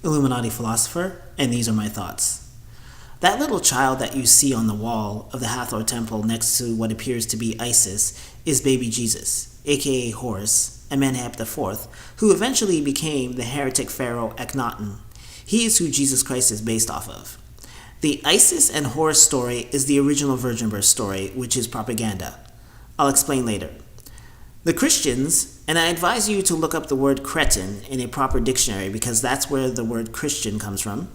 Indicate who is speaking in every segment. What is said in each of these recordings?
Speaker 1: Illuminati philosopher, and these are my thoughts. That little child that you see on the wall of the Hathor temple next to what appears to be Isis is baby Jesus, aka Horus, Amenhotep IV, who eventually became the heretic pharaoh Akhenaten. He is who Jesus Christ is based off of. The Isis and Horus story is the original virgin birth story, which is propaganda. I'll explain later. The Christians, and I advise you to look up the word cretin in a proper dictionary because that's where the word Christian comes from,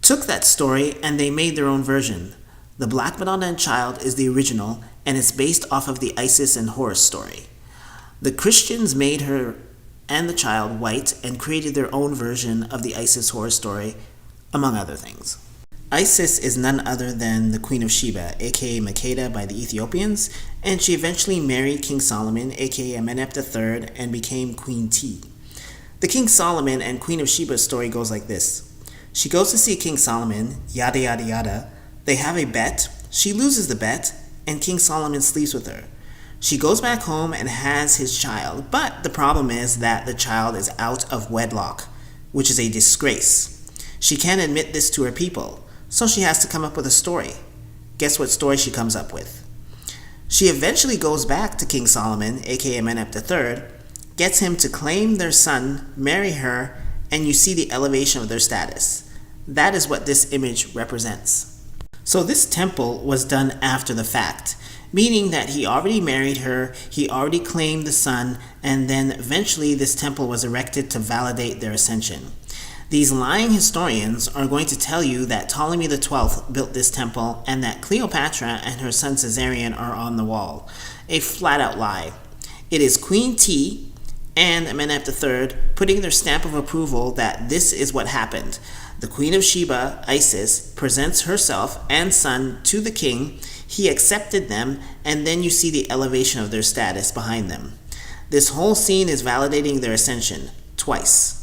Speaker 1: took that story and they made their own version. The Black Madonna and Child is the original, and it's based off of the Isis and Horus story. The Christians made her and the child white and created their own version of the Isis Horus story, among other things. Isis is none other than the Queen of Sheba, aka Makeda by the Ethiopians, and she eventually married King Solomon, aka Amenhotep III, and became Queen Tiye. The King Solomon and Queen of Sheba story goes like this. She goes to see King Solomon, yada yada yada. They have a bet, she loses the bet, and King Solomon sleeps with her. She goes back home and has his child, but the problem is that the child is out of wedlock, which is a disgrace. She can't admit this to her people, so she has to come up with a story. Guess what story she comes up with? She eventually goes back to King Solomon, aka Amenhotep III, gets him to claim their son, marry her, and you see the elevation of their status. That is what this image represents. So this temple was done after the fact, meaning that he already married her, he already claimed the son, and then eventually this temple was erected to validate their ascension. These lying historians are going to tell you that Ptolemy XII built this temple and that Cleopatra and her son Caesarion are on the wall. A flat-out lie. It is Queen Tiye and Amenhotep III putting their stamp of approval that this is what happened. The Queen of Sheba, Isis, presents herself and son to the king. He accepted them, and then you see the elevation of their status behind them. This whole scene is validating their ascension, twice.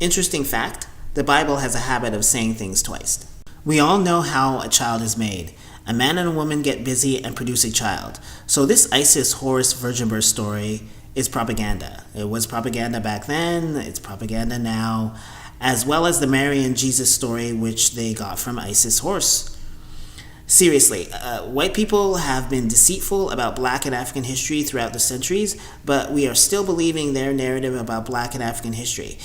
Speaker 1: Interesting fact, the Bible has a habit of saying things twice. We all know how a child is made. A man and a woman get busy and produce a child. So this Isis Horus virgin birth story is propaganda. It was propaganda back then, it's propaganda now, as well as the Mary and Jesus story, which they got from Isis Horus. Seriously, white people have been deceitful about Black and African history throughout the centuries, but we are still believing their narrative about Black and African history.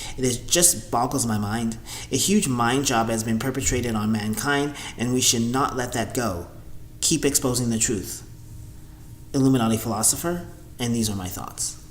Speaker 1: Just boggles my mind. A huge mind job has been perpetrated on mankind, and we should not let that go. Keep exposing the truth. Illuminati philosopher, and these are my thoughts.